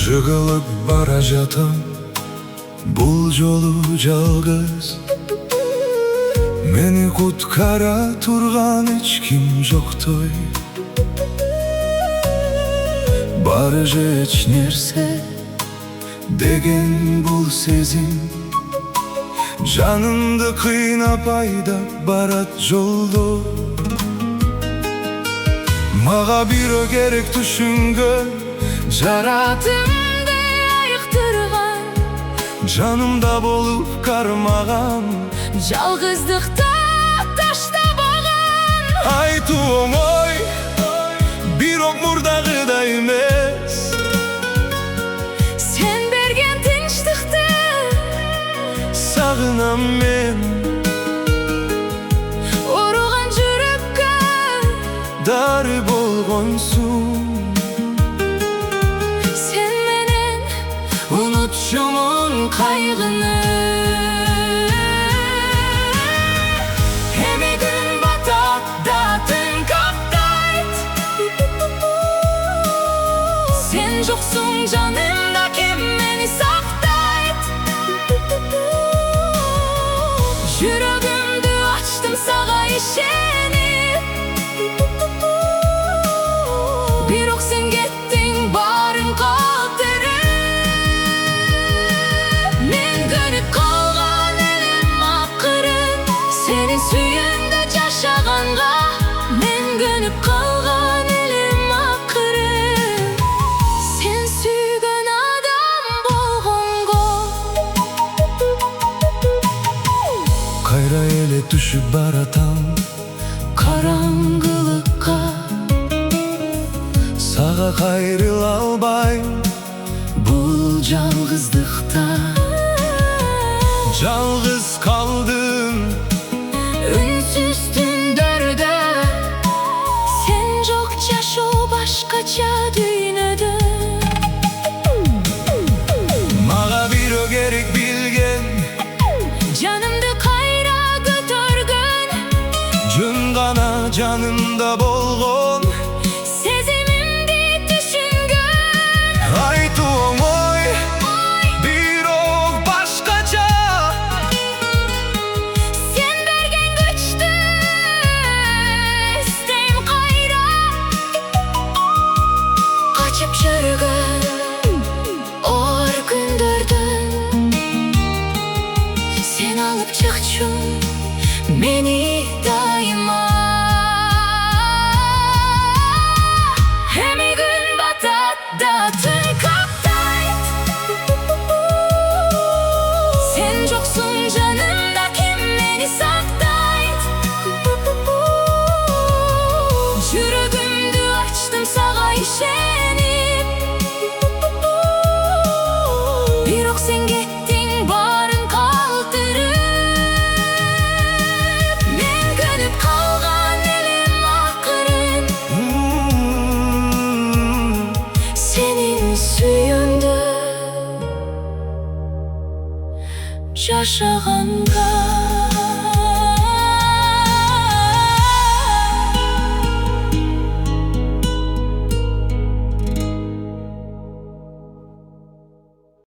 Жығылып бара жатам, бұл жолу жалғыз. Мені құткара тұрған ешкім жоқтой. Бары же эч нерсе деген бұл сезім, жанымды қинап айдап барат жолдо. Мага бирөө керек түшүнгөн, жаратымды айыктырган, жанымда болуп кармаган, жалгыздыкта таштабаган. Айтуу оңой, бирок мурдагыдай эмес. Сен берген тынчтыкты Сагынам мен, ооруган жүрөккө дары болгонсуң. Unutuşumun kaygını, hemi gün batat da tün kaptayt. Sen joksun canımda, kim beni saktayt. Yüreğimdi açtım sağa işenip, birok sen gittin barın kaldırıp. Senin suyunda yaşaganға мен көнүп калган элем акыры. Sen сүйгөн адам болгонго Кайра эле түшүп баратам караңгылыкка. Сага кайрыла албайм Бул жалгыздыкта жалгыз калдым. Үнсүз түндөрдө сен жок, жашоо башкача дүйнөдө. Мага бирөө керек билген, Жанымды кайра көтөргөн, жөн гана жанымда болгон. сезимимди түшүнгөн. Айтуу оңой, бирок башкача. Сен берген күчтү издейм кайра. Качып жүргөн оор күндөрдөн сен алып чыкчу мени дайыма. Эми күн батат да түн каптайт. Сен жоксуң жанымда, ким мени сактайт. Жүрөгүмдү ачтым сага ишенип, бирок сен кеттиң баарын калтырып. Мен көнүп калган элем акырын, сенин сүйүүңдө жашаганга.